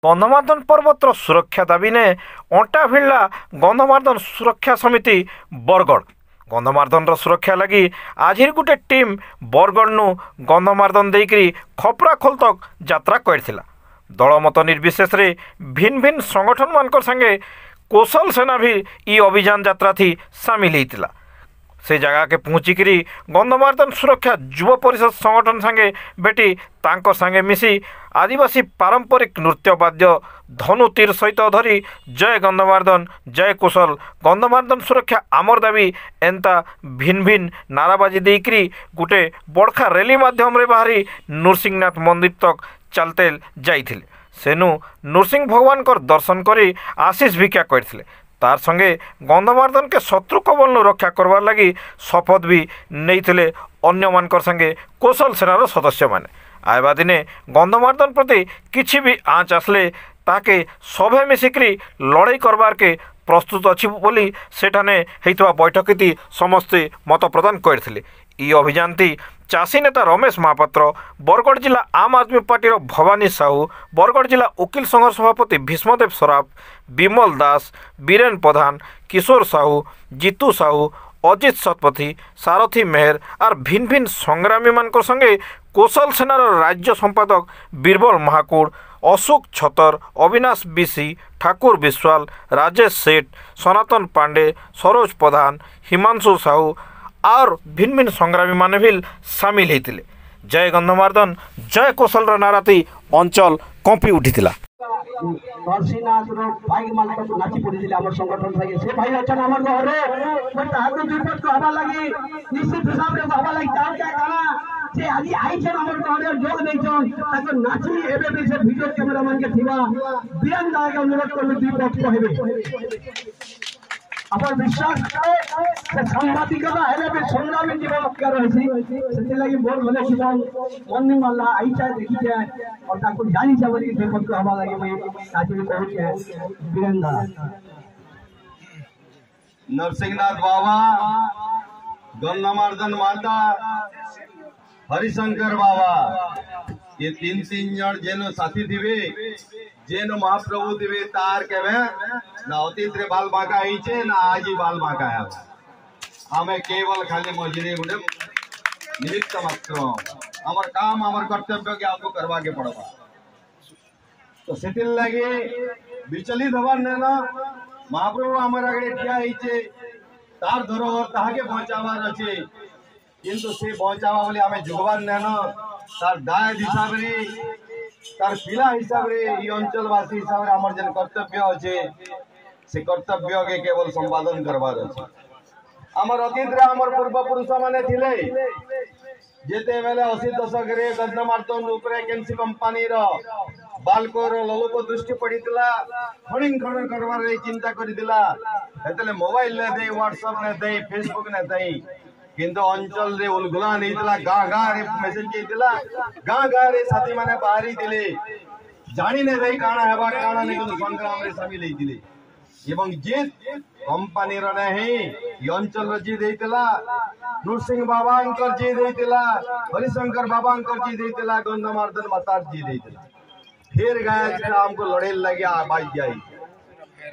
गंधमार्दन पर्वतर सुरक्षा दाबी ने अंटा भिड़ला गंधमार्दन सुरक्षा समिति बरगढ़। गंधमार्दन सुरक्षा लगी आज गोटे टीम बरगढ़ नु गंधमार्दन देकरी खपराखोल तक यात्रा करथिला। दलमत निर्विशेष रे भिन्न भिन्न संगठन मानकर संगे कौशल सेना भी ई अभियान यात्रा थी सामिल होता। से जगह के पहुँचिकी गंधमार्दन सुरक्षा युव परिषद संगठन संगे बेटी तांको संगे मिसी आदिवासी पारंपरिक नृत्य वाद्य धनु तीर सहित धरी जय गंधमार्दन जय कुशल गंधमार्दन सुरक्षा आमर दाबी एंता भिन्न भिन्न नाराबाजी देकरी गोटे बड़खा रैली माध्यम रे बाहरी नृसिंहनाथ मंदिर तक चलते जाइथिले। सेनु नृसिंह भगवान कर दर्शन करी आशीष भिक्षा करथिले। तार संगे गंधमार्दन के शत्रु कबल रक्षा करवार लगी शपथ भी नहीं अन्य मानकर संगे कौशल सेनार सदस्य माने। आयबा दिने गंधमार्दन प्रति किछि भी आँच आसले ताके सभे मिसिक्री लड़ाई करबार के प्रस्तुत अच्छी बोली सेठाने हेतुआ बैठक समस्ते मत प्रदान करथिले। ई अभियान थी चाषी नेता रमेश महापात्र, बरगढ़ जिला आम आदमी पार्टी भवानी साहू, बरगढ़ जिला वकील संघ सभापति भीष्मदेव सराफ, विमल दास, बीरेन प्रधान, किशोर साहू, जीतू साहू, अजित शतपथी, सारथी मेहर और भिन्न भिन्न संग्रामी मान संगे कौशल सेनार राज्य संपादक बीरबल महाकुड़, अशोक छतर, अविनाश बिसी, ठाकुर विश्वाल, राजेश सेठ, सनातन पांडे, सरोज प्रधान, हिमांशु साहू और भिन्न भिन्न संग्रामी माने भी सामिल होते। जय गंधमार्दन जय कौशल नाराती अंचल कंपी उठीला। नाची पड़ी आम संगठन से भाई अच्छा आम घरे विपद को हवा लगी निश्चित हिसाब से हवा लगी से आज आई आम घरे जोग नहीं नाची एबे भी से वीडियो कैमेरामैन के थिबा बीरन दादा के अनुरोध कर दुई पक्ष कहबे अपन विश्वास से सांबादिकता हेले भी संग्रामी जीवन कर रही से लगी बहुत भले शिवान मन वाला आई चाहे देखी जाए और ताको जानी चावली के पद को हवा लगे मैं आज भी पहुंच है बीरन दादा नरसिंहनाथ बाबा, गंधमार्दन माता, हरिशंकर बाबा ये तीन जन जेनो साथी थिबे जेनो महाप्रभु थिबे तार केबे ना अतीत रे बाल बाका आइछे ना आज ही बाल बाका है। हमें केवल खाली मजूरी गुडे निमित्त मात्र हमर काम हमर कर्तव्य के आपको करवा के पड़बा। तो सेटिल लगे विचलित हवार ने ना महाप्रभु हमर आगे ठिया आइछे तार धरोहर ताहाके पहुंचावार अछि किंतु से पहुंचावा बोले हमें जुगवार ने ना तार दाय हिसाब रे तार पिला हिसाब रे ई अंचलवासी हिसाब रे हमर जन कर्तव्य अछि से कर्तव्य के केवल संपादन करबार अछि। हमर अतीत रे हमर पूर्व पुरुष माने थिले जेते बेले 80 दशक रे गंधमार्दन ऊपरे केनसी कंपनी रो बालको रो लोको दृष्टि पड़ीतला खणिन खण करबार रे चिंता करिदिला हेतले मोबाइल ने दे व्हाट्सएप ने दे फेसबुक ने दे किंतु अंचल रे उलगुला नहीं गाँ गाँ रे मेसेज चेतिला गाँ गाँ रे साथी माने बाहरी दिले जानी ने दे काना हेबा काना ने किंतु संग्राम रे शामिल हेतिले एवं जे कंपनी रो नहीं ये अंचल रे जी देतिला नृसिंह बाबा अंकर जी देतिला हरिशंकर बाबा अंकर जी देतिला गंधमार्दन माता जी देतिला फिर गए हमको लड़े लगे आवाज जाई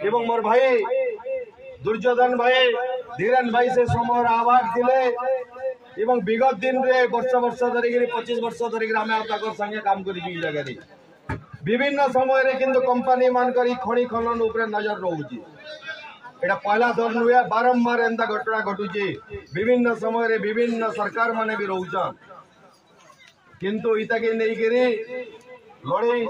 एवं मोर भाई दुर्योधन भाई धीरन भाई से समर आवाज दिले एवं विगत दिन रे वर्ष वर्ष धरिक 25 वर्ष धरिक आम संगे काम करी जगह रे विभिन्न समय रे किंतु कंपनी मान करी खणी खनन ऊपर नजर रहउची एटा पहला दर नुया बारंबार एंता घटना घटुची विभिन्न समय रे विभिन्न सरकार माने भी रहउछन किंतु इता के नै करी लड़े